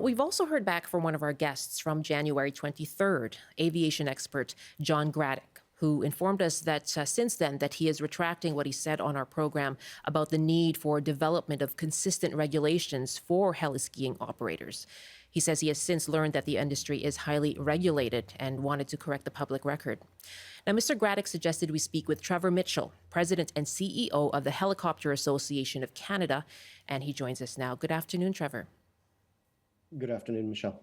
we've also heard back from one of our guests from January 23rd, aviation expert John Graddick, who informed us that since then that he is retracting what he said on our program about the need for development of consistent regulations for heli-skiing operators. He says he has since learned that the industry is highly regulated and wanted to correct the public record. Now, Mr. Graddick suggested we speak with Trevor Mitchell, President and CEO of the Helicopter Association of Canada, and he joins us now. Good afternoon, Trevor. Good afternoon, Michelle.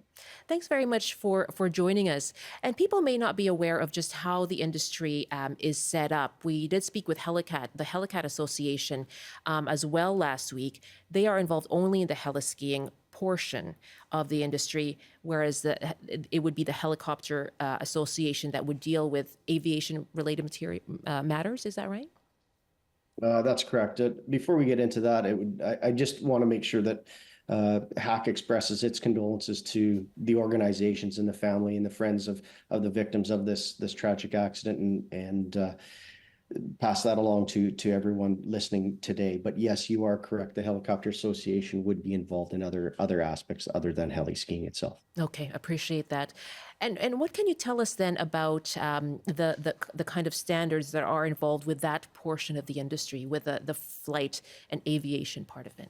Thanks very much for joining us. And people may not be aware of just how the industry is set up. We did speak with the Helicat Association as well last week. They are involved only in the heli-skiing portion of the industry, whereas it would be the Helicopter Association that would deal with aviation-related matters. Is that right? That's correct. Before we get into that, I just want to make sure that HAC expresses its condolences to the organizations and the family and the friends of the victims of this tragic accident, and pass that along to everyone listening today. But yes, you are correct. The Helicopter Association would be involved in other aspects other than heli-skiing itself. Okay, appreciate that. And what can you tell us then about the kind of standards that are involved with that portion of the industry, with the flight and aviation part of it?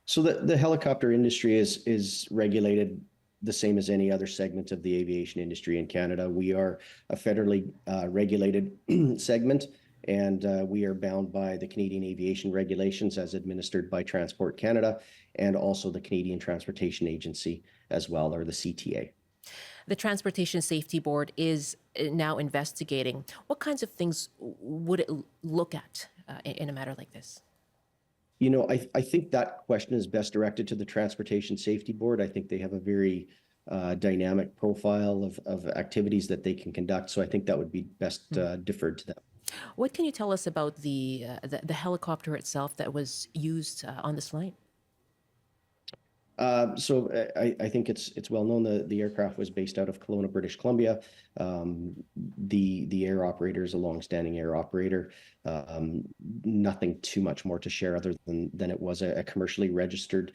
So the helicopter industry is regulated the same as any other segment of the aviation industry in Canada. We are a federally regulated segment, and we are bound by the Canadian aviation regulations as administered by Transport Canada and also the Canadian Transportation Agency as well, or the CTA. The Transportation Safety Board is now investigating. What kinds of things would it look at in a matter like this? You know, I think that question is best directed to the Transportation Safety Board. I think they have a very dynamic profile of activities that they can conduct. So I think that would be best deferred to them. What can you tell us about the helicopter itself that was used on this flight? So I think it's well known that the aircraft was based out of Kelowna, British Columbia. The air operator is a long-standing air operator. Nothing too much more to share other than it was a commercially registered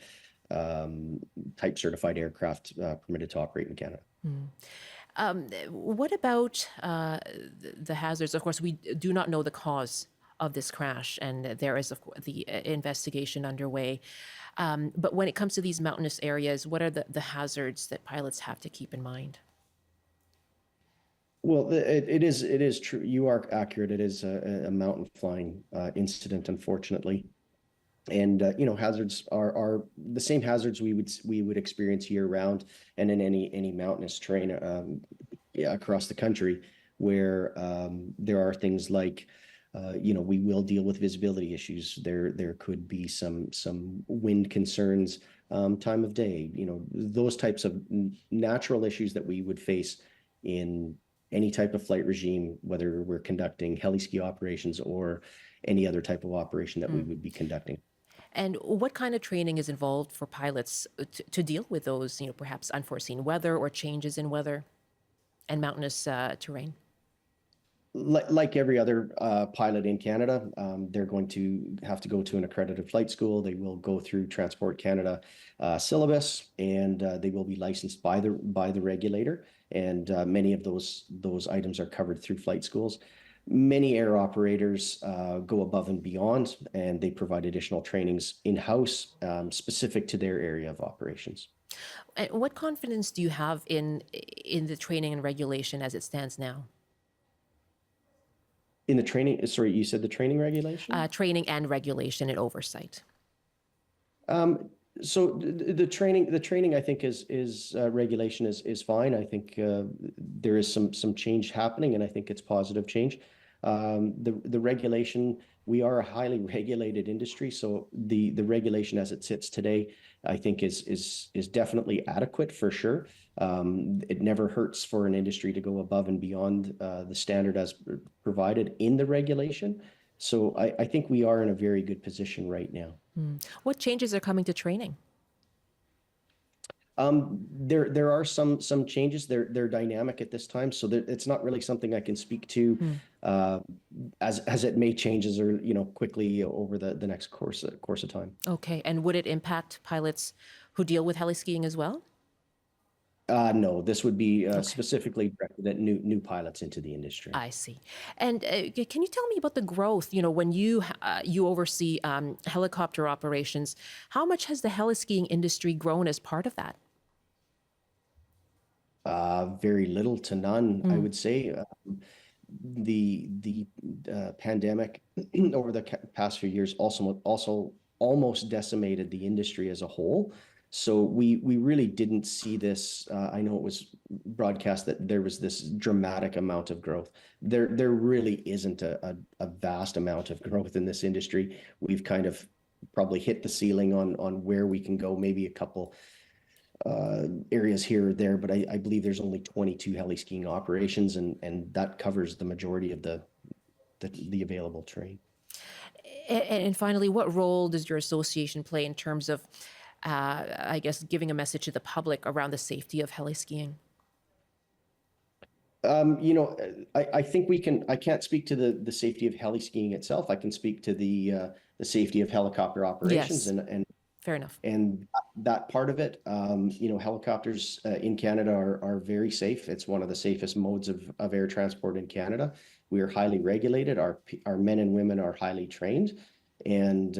type certified aircraft permitted to operate in Canada. What about the hazards? Of course, we do not know the cause of this crash, and there is, of course, the investigation underway. But when it comes to these mountainous areas, what are the hazards that pilots have to keep in mind? Well, it is true. You are accurate. It is a mountain flying incident, unfortunately. And hazards are the same hazards we would experience year round and in any mountainous terrain across the country, where there are things like we will deal with visibility issues. There could be some wind concerns, time of day, those types of natural issues that we would face in any type of flight regime, whether we're conducting heli-ski operations or any other type of operation that we would be conducting. And what kind of training is involved for pilots to deal with those, perhaps unforeseen weather or changes in weather and mountainous terrain? Like every other pilot in Canada, they're going to have to go to an accredited flight school. They will go through Transport Canada syllabus, and they will be licensed by the regulator. And many of those items are covered through flight schools. Many air operators go above and beyond, and they provide additional trainings in-house specific to their area of operations. And what confidence do you have in the training and regulation as it stands now? In the training, sorry, you said the training regulation? Training and regulation and oversight. So the training I think is regulation is fine. I think there is some change happening, and I think it's positive change. The regulation, we are a highly regulated industry, so the regulation as it sits today, I think is definitely adequate for sure. It never hurts for an industry to go above and beyond the standard as provided in the regulation. So I think we are in a very good position right now. What changes are coming to training? There are some changes. They're dynamic at this time, so it's not really something I can speak to as it may changes or quickly over the next course of time. Okay, and would it impact pilots who deal with heli-skiing as well? No, this would be Okay. specifically directed at new pilots into the industry. I see. And can you tell me about the growth? You know, when you oversee helicopter operations, how much has the heli-skiing industry grown as part of that? Very little to none, I would say. The pandemic over the past few years also almost decimated the industry as a whole. So we really didn't see this. I know it was broadcast that there was this dramatic amount of growth. There really isn't a vast amount of growth in this industry. We've kind of probably hit the ceiling on where we can go, maybe a couple areas here or there, but I believe there's only 22 heli-skiing operations, and that covers the majority of the available terrain. And finally, what role does your association play in terms of, I guess, giving a message to the public around the safety of heli-skiing? You know, I think I can't speak to the safety of heli-skiing itself. I can speak to the safety of helicopter operations Yes, fair enough. and that part of it. You know, helicopters in Canada are very safe. It's one of the safest modes of air transport in Canada. We are highly regulated. Our men and women are highly trained, and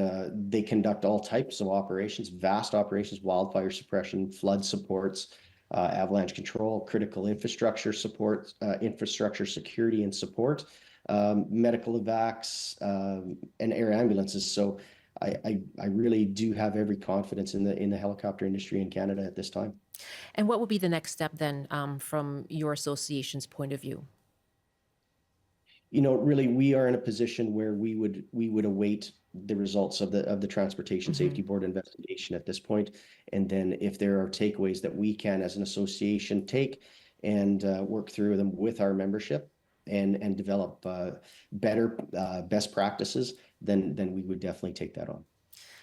they conduct all types of operations, vast operations, wildfire suppression, flood supports, avalanche control, critical infrastructure support, infrastructure security and support, medical evacs, and air ambulances. So I really do have every confidence in the helicopter industry in Canada at this time. And what would be the next step then, from your association's point of view? You know, really, we are in a position where we would await the results of the Transportation Safety Board investigation at this point, and then if there are takeaways that we can, as an association, take and work through them with our membership and develop better best practices, then we would definitely take that on.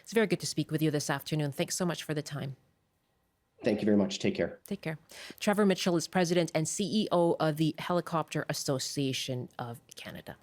It's very good to speak with you this afternoon. Thanks so much for the time. Thank you very much. Take care. Take care. Trevor Mitchell is President and CEO of the Helicopter Association of Canada.